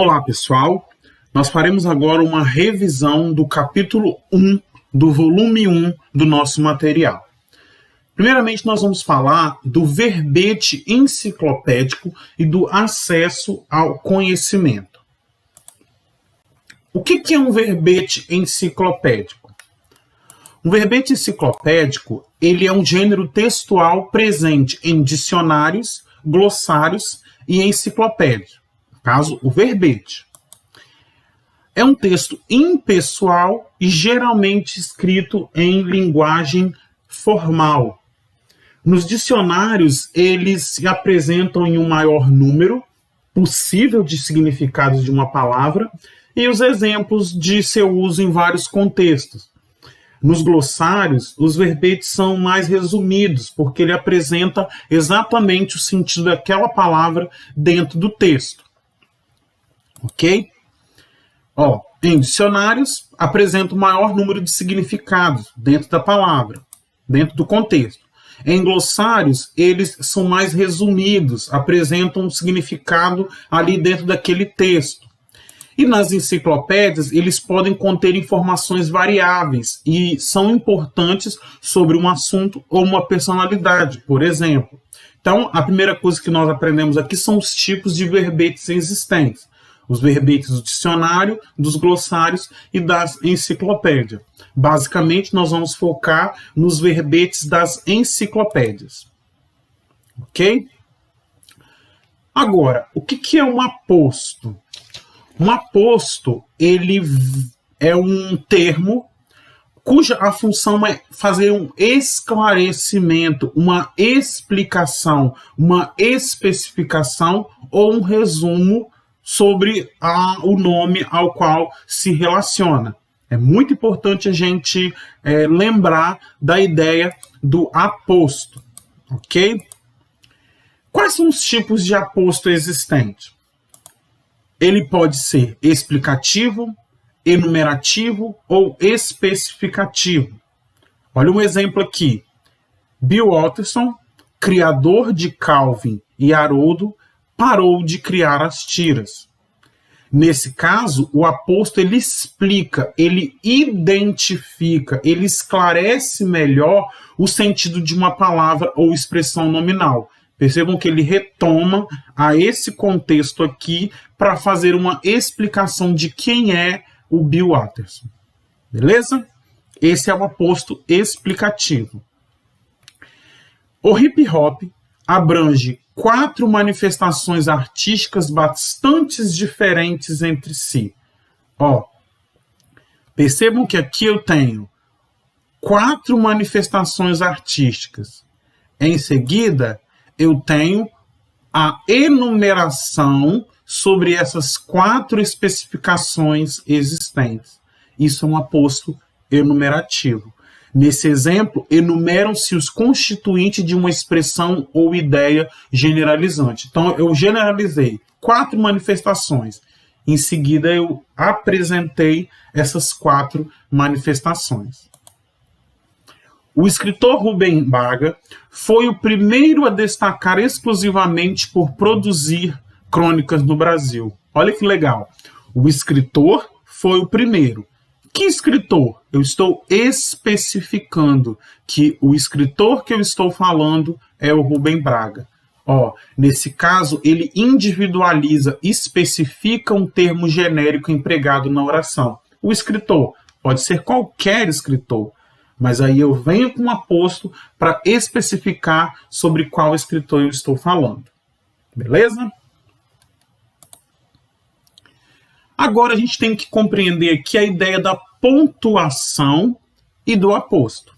Olá, pessoal! Nós faremos agora uma revisão do capítulo 1 do volume 1 do nosso material. Primeiramente, nós vamos falar do verbete enciclopédico e do acesso ao conhecimento. O que é um verbete enciclopédico? Um verbete enciclopédico ele é um gênero textual presente em dicionários, glossários e enciclopédia. No caso, o verbete. É um texto impessoal e geralmente escrito em linguagem formal. Nos dicionários, eles se apresentam em um maior número possível de significados de uma palavra e os exemplos de seu uso em vários contextos. Nos glossários, os verbetes são mais resumidos, porque ele apresenta exatamente o sentido daquela palavra dentro do texto. Ok? Em dicionários, apresenta o maior número de significados dentro da palavra, dentro do contexto. Em glossários, eles são mais resumidos, apresentam um significado ali dentro daquele texto. E nas enciclopédias, eles podem conter informações variáveis e são importantes sobre um assunto ou uma personalidade, por exemplo. Então, a primeira coisa que nós aprendemos aqui são os tipos de verbetes existentes. Os verbetes do dicionário, dos glossários e das enciclopédias. Basicamente, nós vamos focar nos verbetes das enciclopédias. Ok? Agora, o que é um aposto? Um aposto, ele é um termo cuja a função é fazer um esclarecimento, uma explicação, uma especificação ou um resumo sobre o nome ao qual se relaciona. É muito importante a gente lembrar da ideia do aposto, ok? Quais são os tipos de aposto existentes? Ele pode ser explicativo, enumerativo ou especificativo. Olha um exemplo aqui. Bill Watterson, criador de Calvin e Haroldo, parou de criar as tiras. Nesse caso, o aposto ele explica, ele identifica, ele esclarece melhor o sentido de uma palavra ou expressão nominal. Percebam que ele retoma a esse contexto aqui para fazer uma explicação de quem é o Bill Watterson. Beleza? Esse é o aposto explicativo. O hip hop abrange 4 manifestações artísticas bastante diferentes entre si. Percebam que aqui eu tenho 4 manifestações artísticas. Em seguida, eu tenho a enumeração sobre essas 4 especificações existentes. Isso é um aposto enumerativo. Nesse exemplo, enumeram-se os constituintes de uma expressão ou ideia generalizante. Então, eu generalizei 4 manifestações. Em seguida, eu apresentei essas 4 manifestações. O escritor Rubem Braga foi o primeiro a destacar exclusivamente por produzir crônicas no Brasil. Olha que legal. O escritor foi o primeiro. Que escritor? Eu estou especificando que o escritor que eu estou falando é o Rubem Braga. Nesse caso, ele individualiza, especifica um termo genérico empregado na oração. O escritor pode ser qualquer escritor, mas aí eu venho com um aposto para especificar sobre qual escritor eu estou falando. Beleza? Agora a gente tem que compreender aqui a ideia da pontuação e do aposto.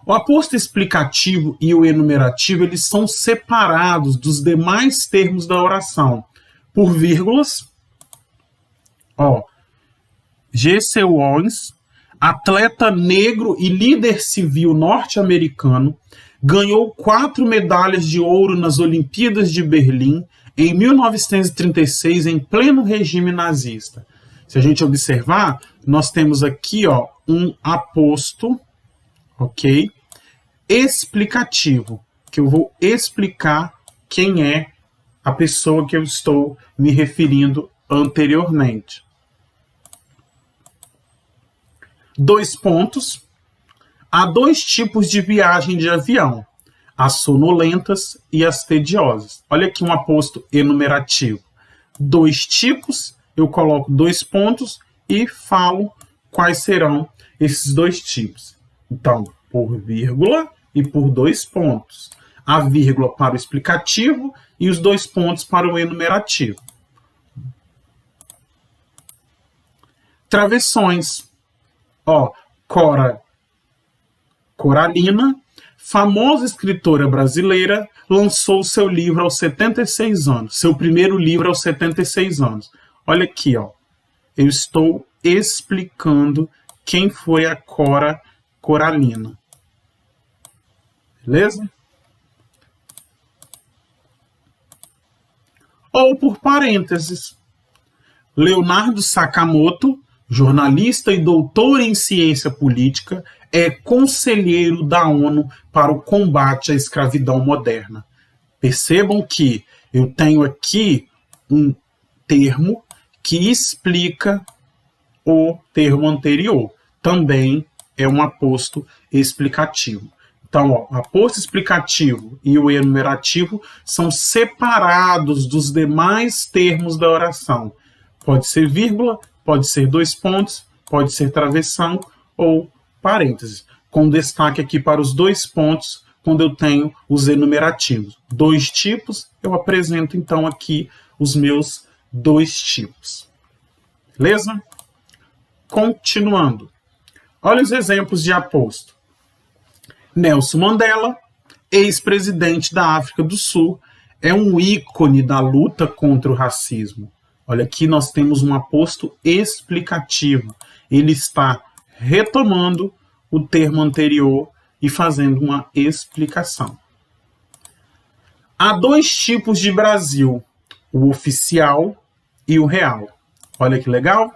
O aposto explicativo e o enumerativo eles são separados dos demais termos da oração por vírgulas. G.C. Owens, atleta negro e líder civil norte-americano, ganhou 4 medalhas de ouro nas Olimpíadas de Berlim em 1936, em pleno regime nazista. Se a gente observar, nós temos aqui um aposto, ok? Explicativo, que eu vou explicar quem é a pessoa que eu estou me referindo anteriormente. 2 pontos. Há 2 tipos de viagem de avião, as sonolentas e as tediosas. Olha aqui um aposto enumerativo. 2 tipos, eu coloco 2 pontos e falo quais serão esses 2 tipos. Então, por vírgula e por 2 pontos. A vírgula para o explicativo e os 2 pontos para o enumerativo. Travessões. Cora Coralina, famosa escritora brasileira, lançou seu livro aos 76 anos. Seu primeiro livro aos 76 anos. Olha aqui, eu estou explicando quem foi a Cora Coralina. Beleza? Ou por parênteses. Leonardo Sakamoto, jornalista e doutor em ciência política, é conselheiro da ONU para o combate à escravidão moderna. Percebam que eu tenho aqui um termo que explica o termo anterior. Também é um aposto explicativo. Então, o aposto explicativo e o enumerativo são separados dos demais termos da oração. Pode ser vírgula, pode ser 2 pontos, pode ser travessão ou parênteses, com destaque aqui para os 2 pontos quando eu tenho os enumerativos. 2 tipos, eu apresento então aqui os meus 2 tipos. Beleza? Continuando. Olha os exemplos de aposto. Nelson Mandela, ex-presidente da África do Sul, é um ícone da luta contra o racismo. Olha, aqui nós temos um aposto explicativo. Ele está retomando o termo anterior e fazendo uma explicação. Há 2 tipos de Brasil, o oficial e o real. Olha que legal,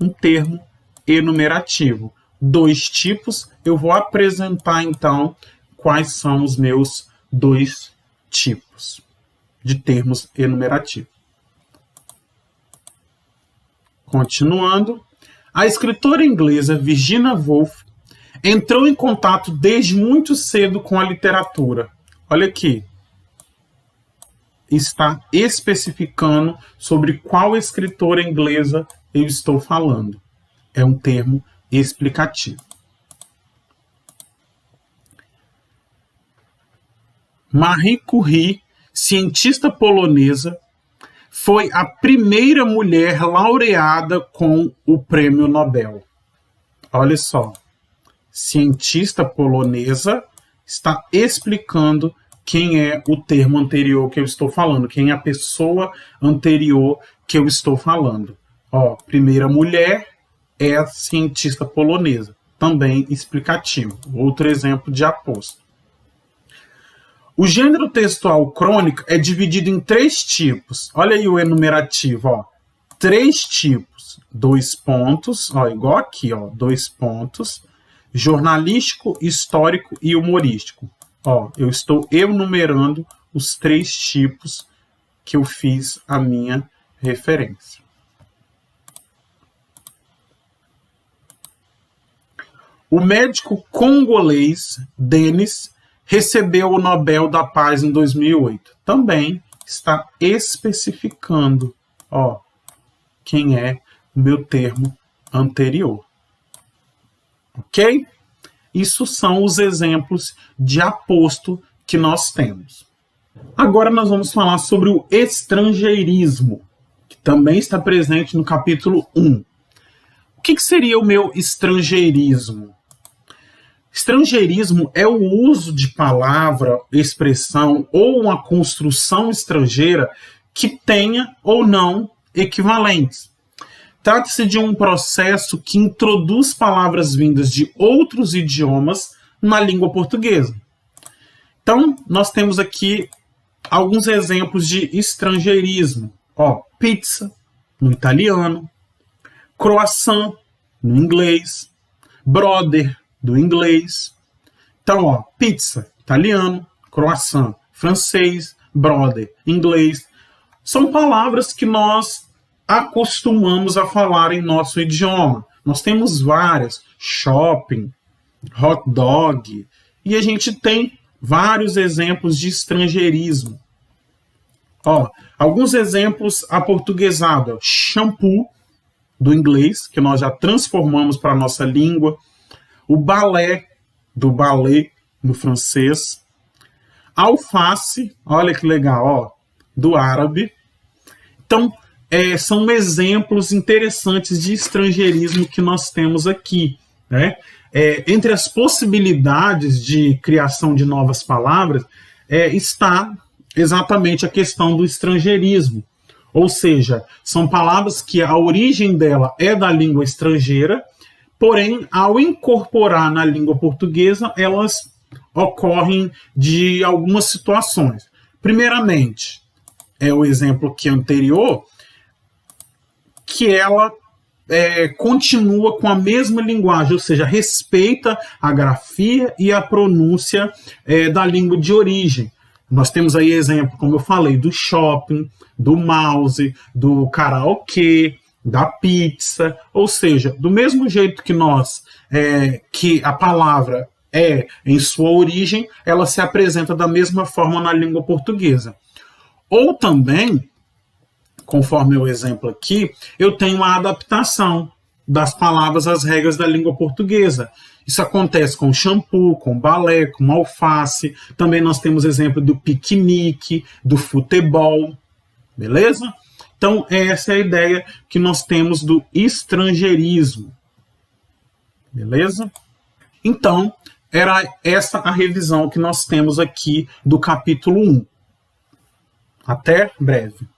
um termo enumerativo. 2 tipos, eu vou apresentar então quais são os meus 2 tipos de termos enumerativos. Continuando, a escritora inglesa Virginia Woolf entrou em contato desde muito cedo com a literatura. Olha aqui, está especificando sobre qual escritora inglesa eu estou falando. É um termo explicativo. Marie Curie, cientista polonesa, foi a primeira mulher laureada com o Prêmio Nobel. Olha só, cientista polonesa está explicando quem é o termo anterior que eu estou falando, quem é a pessoa anterior que eu estou falando. Primeira mulher é a cientista polonesa, também explicativo. Outro exemplo de aposto. O gênero textual crônica é dividido em 3 tipos. Olha aí o enumerativo, 3 tipos. 2 pontos, igual aqui, 2 pontos. Jornalístico, histórico e humorístico. Eu estou enumerando os 3 tipos que eu fiz a minha referência. O médico congolês Denis recebeu o Nobel da Paz em 2008. Também está especificando quem é o meu termo anterior. Ok? Isso são os exemplos de aposto que nós temos. Agora nós vamos falar sobre o estrangeirismo, que também está presente no capítulo 1. O que seria o meu estrangeirismo? Estrangeirismo é o uso de palavra, expressão ou uma construção estrangeira que tenha ou não equivalentes. Trata-se de um processo que introduz palavras vindas de outros idiomas na língua portuguesa. Então, nós temos aqui alguns exemplos de estrangeirismo. Pizza, no italiano, croissant, no inglês, brother, do inglês. Então, pizza, italiano, croissant, francês, brother, inglês. São palavras que nós acostumamos a falar em nosso idioma. Nós temos várias: shopping, hot dog, e a gente tem vários exemplos de estrangeirismo. Ó, alguns exemplos aportuguesados: shampoo, do inglês, que nós já transformamos para a nossa língua; o balé, do ballet, no francês; alface, olha que legal, ó, do árabe. Então, são exemplos interessantes de estrangeirismo que nós temos aqui, né? Entre as possibilidades de criação de novas palavras está exatamente a questão do estrangeirismo. Ou seja, são palavras que a origem dela é da língua estrangeira, porém, ao incorporar na língua portuguesa, elas ocorrem de algumas situações. Primeiramente, é o exemplo que anterior, que ela continua com a mesma linguagem, ou seja, respeita a grafia e a pronúncia da língua de origem. Nós temos aí exemplo, como eu falei, do shopping, do mouse, do karaokê, da pizza, ou seja, do mesmo jeito que que a palavra em sua origem, ela se apresenta da mesma forma na língua portuguesa. Ou também, conforme o exemplo aqui, eu tenho a adaptação das palavras às regras da língua portuguesa. Isso acontece com shampoo, com balé, com alface. Também nós temos exemplo do piquenique, do futebol, beleza? Então, essa é a ideia que nós temos do estrangeirismo, beleza? Então, era essa a revisão que nós temos aqui do capítulo 1. Até breve.